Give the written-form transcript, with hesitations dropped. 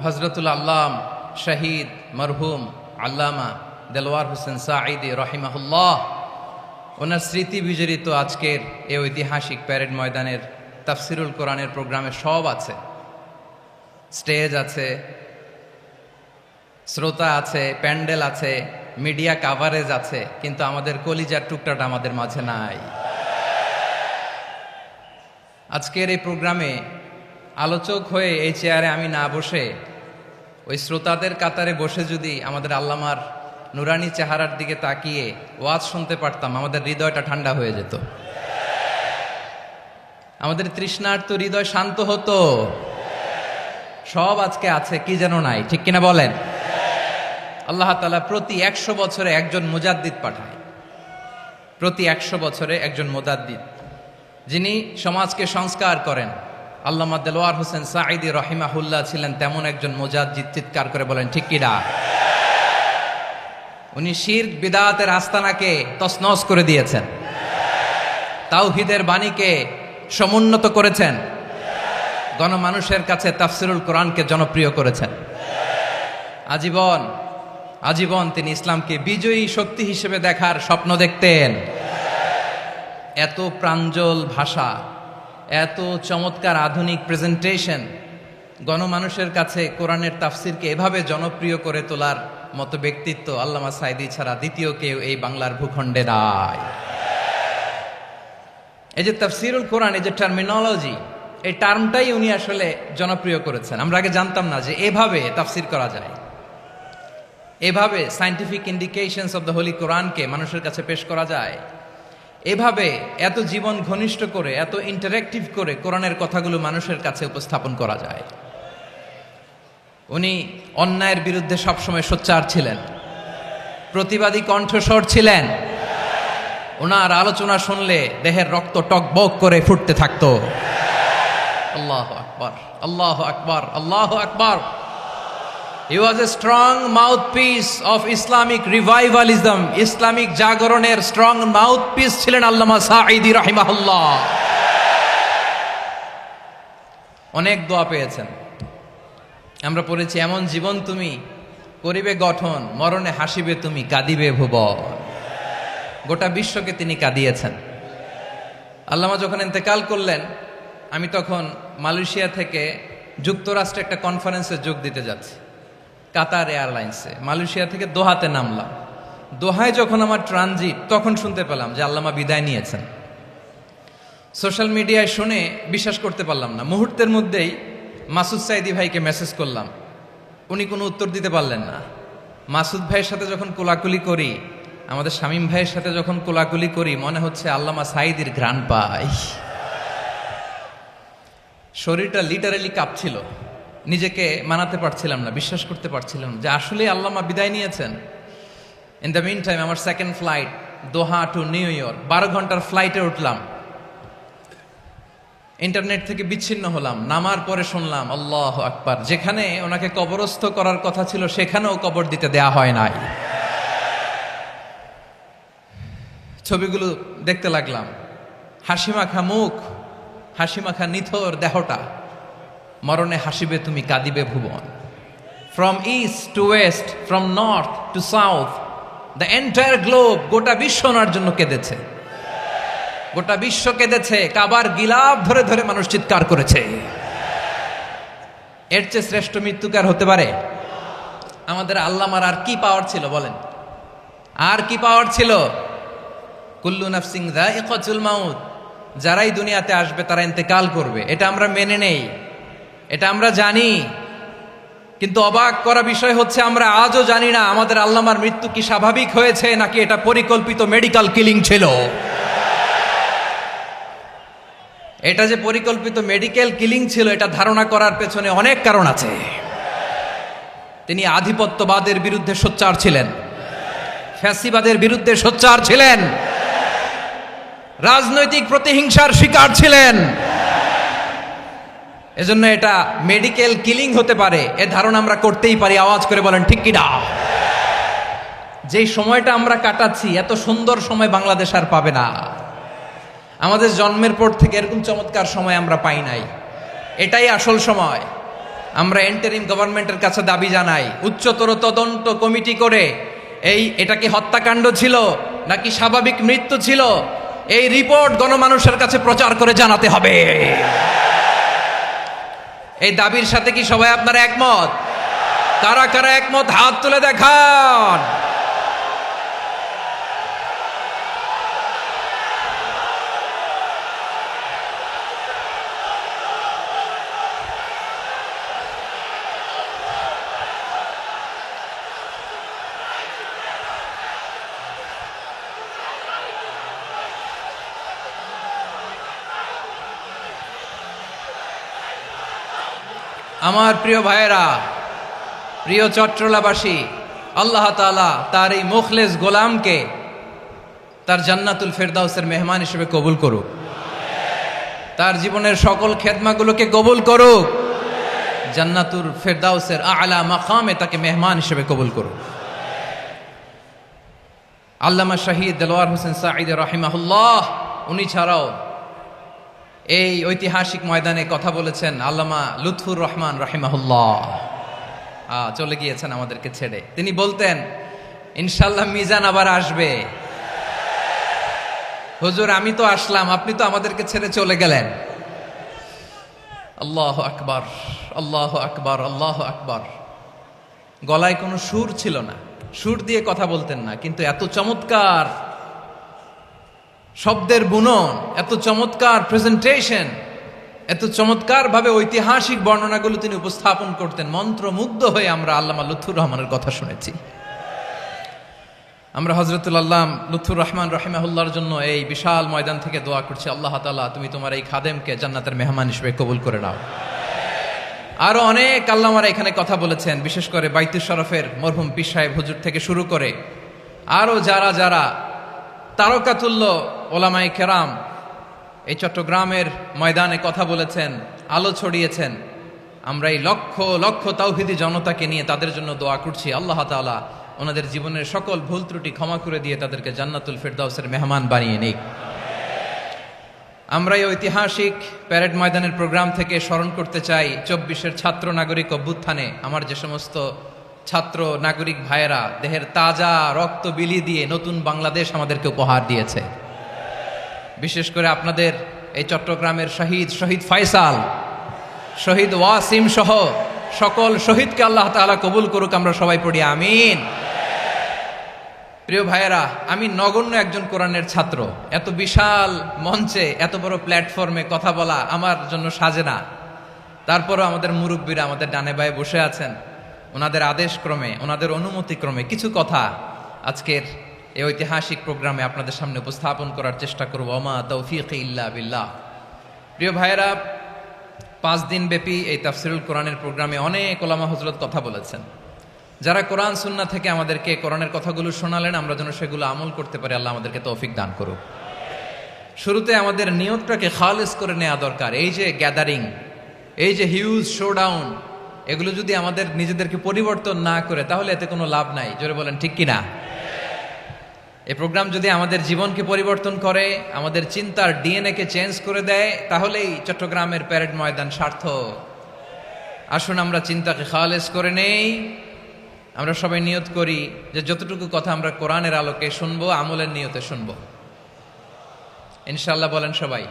হযরতুল আল্লাম শহীদ মরহুম আল্লামা দেলওয়ার হোসেন সাঈদী রহিমাহুল্লাহ ওনার স্মৃতি বিজড়িত আজকের এই ঐতিহাসিক প্যারেড ময়দানের তাফসিরুল কোরআনের প্রোগ্রামে সব আছে। স্টেজ আছে, শ্রোতা আছে, প্যান্ডেল আছে, মিডিয়া কাভারেজ আছে, কিন্তু আমাদের কলিজার টুকটাটা আমাদের মাঝে নাই। আজকের এই প্রোগ্রামে আলোচক হয়ে এই চেয়ারে আমি না বসে ওই শ্রোতাদের কাতারে বসে যদি আমাদের আল্লামার নুরানি চেহারার দিকে তাকিয়ে ওয়াজ শুনতে পারতাম, আমাদের হৃদয়টা ঠান্ডা হয়ে যেত, আমাদের তৃষ্ণার্ত হৃদয় শান্ত হতো। সব আজকে আছে, কি যেন নাই, ঠিক কিনা বলেন? আল্লাহ তাআলা প্রতি 100 বছরে একজন মুজাদ্দিদ পাঠায়, প্রতি 100 বছরে একজন মুজাদ্দিদ, যিনি সমাজকে সংস্কার করেন। আল্লামা দেলওয়ার হোসেন সাঈদী রহিমাহুল্লাহ ছিলেন তেমন একজন মুজাদ্দিদ। চিৎকার করে বলেন ঠিক কিনা? উনি শিরক বিদআতের আস্তানাকে তছনছ করে দিয়েছেন, তাওহীদের বাণীকে সমুন্নত করেছেন, গণমানুষের কাছে তাফসিরুল কোরআনকে জনপ্রিয় করেছেন। আজীবন আজীবন তিনি ইসলামকে বিজয়ী শক্তি হিসেবে দেখার স্বপ্ন দেখতেন। এত প্রাঞ্জল ভাষা, এত চমৎকার আধুনিক প্রেজেন্টেশন, গণমানুষের কাছে কোরআনের তাফসিরকে এভাবে জনপ্রিয় করে তোলার মতো ব্যক্তিত্ব আল্লামা সাঈদী ছাড়া দ্বিতীয় কেউ এই বাংলার ভূখণ্ডে নাই। এই যে তাফসিরুল কোরআন, এই যে টার্মিনোলজি, এই টার্মটাই উনি আসলে জনপ্রিয় করেছেন। আমরা আগে জানতাম না যে এভাবে তাফসির করা যায়, এভাবে scientific indications of the Holi কোরআনকে মানুষের কাছে পেশ করা যায়, এভাবে এত জীবন ঘনিষ্ঠ করে, এত ইন্টারেক্টিভ করে কোরআনের কথাগুলো মানুষের কাছে উপস্থাপন করা যায়। উনি অন্যায়ের বিরুদ্ধে সবসময় সোচ্চার ছিলেন, প্রতিবাদী কণ্ঠস্বর ছিলেন। ওনার আলোচনা শুনলে দেহের রক্ত টকবক করে ফুটতে থাকতো। আল্লাহু আকবার, আল্লাহু আকবার, আল্লাহু আকবার। He was a strong mouthpiece of Islamic revivalism. Islamic জাগরণের স্ট্রং মাউথপিস ছিলেন আল্লামা সাঈদী রাহিমাহুল্লাহ। অনেক দোয়া পেয়েছেন, আমরা পড়েছি, এমন জীবন তুমি করিবে গঠন, মরণে হাসিবে তুমি, কাঁদিবে ভুবন। গোটা বিশ্বকে তিনি কাঁদিয়েছেন। আল্লামা যখন ইন্তেকাল করলেন, আমি তখন মালয়েশিয়া থেকে যুক্তরাষ্ট্রে একটা কনফারেন্সে যোগ দিতে যাচ্ছি, কাতার এয়ারলাইন্সে। মালয়েশিয়া থেকে দোহাতে নামলাম। দোহায় যখন আমার ট্রানজিট, তখন শুনতে পেলাম যে আল্লামা বিদায় নিয়েছেন। সোশ্যাল মিডিয়ায় শুনে বিশ্বাস করতে পারলাম না। মুহূর্তের মধ্যেই মাসুদ সাঈদী ভাইকে মেসেজ করলাম, উনি কোনো উত্তর দিতে পারলেন না। মাসুদ ভাইয়ের সাথে যখন কোলাকুলি করি, আমাদের শামীম ভাইয়ের সাথে যখন কোলাকুলি করি, মনে হচ্ছে আল্লামা সাঈদীর ঘ্রাণ পাই। শরীরটা লিটারালি কাঁপছিল, নিজেকে মানাতে পারছিলাম না, বিশ্বাস করতে পারছিলাম যে আসলে আল্লামা বিদায় নিয়েছেন। ইন দ্য মিন টাইম আমার সেকেন্ড ফ্লাইট, দোহা টু নিউ ইয়র্ক, 12 ঘন্টার ফ্লাইটে উঠলাম। ইন্টারনেট থেকে বিচ্ছিন্ন হলাম। নামার পরে শুনলাম আল্লাহু আকবার, যেখানে ওনাকে কবরস্থ করার কথা ছিল সেখানেও কবর দিতে দেয়া হয় নাই। ছবিগুলো দেখতে লাগলাম, হাসিমাখা মুখ, হাসিমাখা নিথর দেহটা, মরণে হাসিবে তুমি, কাঁদিবে ভুবন। From east to west, from north to south, the entire globe, গোটা বিশ্ব ওনার জন্য কেঁদেছে, গোটা বিশ্ব কেঁদেছে। কাবার গিলাফ ধরে ধরে মানুষ চিৎকার করেছে। এর চেয়ে শ্রেষ্ঠ মৃত্যুকার হতে পারে? আমাদের আল্লামার আর কি পাওয়ার ছিল বলেন? আর কি পাওয়ার ছিল? কুল্লু নাফসিন যায়িকাতুল মাউত, যারাই দুনিয়াতে আসবে তারা ইন্তেকাল করবে, এটা আমরা মেনে নেই, এটা আমরা জানি। কিন্তু অবাক করা বিষয় হচ্ছে আমরা আজও জানি না আমাদের আল্লামার মৃত্যু কি স্বাভাবিক হয়েছে নাকি এটা পরিকল্পিত মেডিকেল কিলিং ছিল। এটা যে পরিকল্পিত মেডিকেল কিলিং ছিল এটা ধারণা করার পেছনে অনেক কারণ আছে। তিনি আধিপত্যবাদের বিরুদ্ধে সোচ্চার ছিলেন, ফ্যাসিবাদের বিরুদ্ধে সোচ্চার ছিলেন, রাজনৈতিক প্রতিহিংসার শিকার ছিলেন। এজন্য এটা মেডিকেল কিলিং হতে পারে এ ধারণা আমরা করতেই পারি। আওয়াজ করে বলেন ঠিক কি না? যেই সময়টা আমরা কাটাচ্ছি এত সুন্দর সময় বাংলাদেশ আর পাবে না। আমাদের জন্মের পর থেকে এরকম চমৎকার সময় আমরা পাই নাই। এটাই আসল সময়। আমরা ইন্টারিম গভর্নমেন্টের কাছে দাবি জানাই, উচ্চতর তদন্ত কমিটি করে এটা কি হত্যাকাণ্ড ছিল নাকি স্বাভাবিক মৃত্যু ছিল, এই রিপোর্ট গণমানুষের কাছে প্রচার করে জানাতে হবে। এই দাবির সাথে কি সবাই আপনারা একমত? কারা কারা একমত হাত তুলে দেখান। আমার প্রিয় ভাইয়েরা, প্রিয় চট্টলাবাসী, আল্লাহ তাআলা তার এই মুখলেস গোলামকে তার জান্নাতুল ফেরদাউসের মেহমান হিসেবে কবুল করুক, তার জীবনের সকল খেদমাগুলোকে কবুল করুক, জান্নাতুল ফেরদাউসের আলা মাকামে তাকে মেহমান হিসেবে কবুল করুক। আল্লামা শহীদ দেলোয়ার হোসেন সাঈদী রাহিমাহুল্লাহ, উনি ছাড়াও এই ঐতিহাসিক ময়দানে কথা বলেছেন আল্লামা লুৎফুর রহমান রাহিমাহুল্লাহ। চলে গিয়েছেন আমাদেরকে ছেড়ে। তিনি বলতেন, ইনশাল্লাহ মিজান আবার আসবে। হুজুর আমি তো আসলাম, আপনি তো আমাদেরকে ছেড়ে চলে গেলেন। আল্লাহু আকবার, আল্লাহু আকবার, আল্লাহু আকবার। গলায় কোনো সুর ছিল না, সুর দিয়ে কথা বলতেন না, কিন্তু এত চমৎকার শব্দের বুনন, এত চমৎকার প্রেজেন্টেশন, এত চমৎকার ভাবে ঐতিহাসিক বর্ণনাগুলো তিনি উপস্থাপন করতেন। মন্ত্রমুগ্ধ হয়ে আমরা আল্লামা লুৎফুর রহমানের কথা শুনেছি। আমরা হযরতুল আল্লাম লুৎফুর রহমান রাহিমাহুল্লাহর জন্য এই বিশাল ময়দান থেকে দোয়া করছি, আল্লাহ তাআলা তুমি তোমার এই খাদেমকে জান্নাতের মেহমান হিসেবে কবুল করে নাও। আরো অনেক আল্লামারা এখানে কথা বলেছেন, বিশেষ করে বাইতুল শরফের মরহুম পীর সাহেব হুজুর থেকে শুরু করে আরো যারা যারা তারকাতুল্য ওলামায়ে কেরাম এই চট্টগ্রামের ময়দানে কথা বলেছেন, আলো ছড়িয়েছেন। আমরা এই লক্ষ লক্ষ তাওহীদি জনতাকে নিয়ে তাদের জন্য দোয়া করছি, আল্লাহ তাআলা ওনাদের জীবনের সকল ভুল ত্রুটি ক্ষমা করে দিয়ে তাদেরকে জান্নাতুল ফেরদাউসের মেহমান বানিয়ে নিক। আমরা এই ঐতিহাসিক প্যারেড ময়দানের প্রোগ্রাম থেকে স্মরণ করতে চাই 24-এর ছাত্র নাগরিক অভ্যুত্থানে আমার যে সমস্ত ছাত্র নাগরিক ভাইয়েরা দেহের তাজা রক্ত বিলি দিয়ে নতুন বাংলাদেশ আমাদেরকে উপহার দিয়েছে। বিশেষ করে আপনাদের এই চট্টগ্রামের শহীদ ফয়সাল, শহীদ ওয়াসিম সহ সকল শহীদকে আল্লাহ তাআলা কবুল করুক। আমরা সবাই পড়ি আমিন। প্রিয় ভাইয়েরা, আমি নগণ্য একজন কোরআনের ছাত্র, এত বিশাল মঞ্চে এত বড় প্ল্যাটফর্মে কথা বলা আমার জন্য সাজে না। তারপরও আমাদের মুরব্বীরা আমাদের ডানে বায়ে বসে আছেন, ওনাদের আদেশ ক্রমে, ওনাদের অনুমতি ক্রমে কিছু কথা আজকের এই ঐতিহাসিক প্রোগ্রামে আপনাদের সামনে উপস্থাপন করার চেষ্টা করব। ওমা তৌফিক ইল্লা বিল্লাহ। প্রিয় ভাইয়েরা, 5 দিন ব্যাপী এই তাফসিরুল কোরআনের প্রোগ্রামে অনেক ওলামা হযরত কথা বলেছেন। যারা কোরআন সুন্নাহ থেকে আমাদেরকে কোরআনের কথাগুলো শোনালেন, আমরা যেন সেগুলো আমল করতে পারি, আল্লাহ আমাদেরকে তৌফিক দান করুক। শুরুতে আমাদের নিয়তটাকে খালেস করে নেওয়া দরকার। এই যে গ্যাদারিং, এই যে হিউজ শোডাউন, এগুলো যদি আমাদের নিজেদেরকে পরিবর্তন না করে তাহলে এতে কোনো লাভ নাই। জোরে বলেন ঠিক কিনা? এই প্রোগ্রাম যদি আমাদের জীবনকে পরিবর্তন করে, আমাদের চিন্তার ডিএনএ কে চেঞ্জ করে দেয়, তাহলেই চট্টগ্রামের প্যারেড ময়দান সার্থক। আসুন আমরা চিন্তাকে খালেস করে নেই। আমরা সবাই নিয়ত করি যে যতটুকু কথা আমরা কোরআনের আলোকে শুনবো, আমলের নিয়তে শুনবো ইনশাআল্লাহ। বলেন সবাই।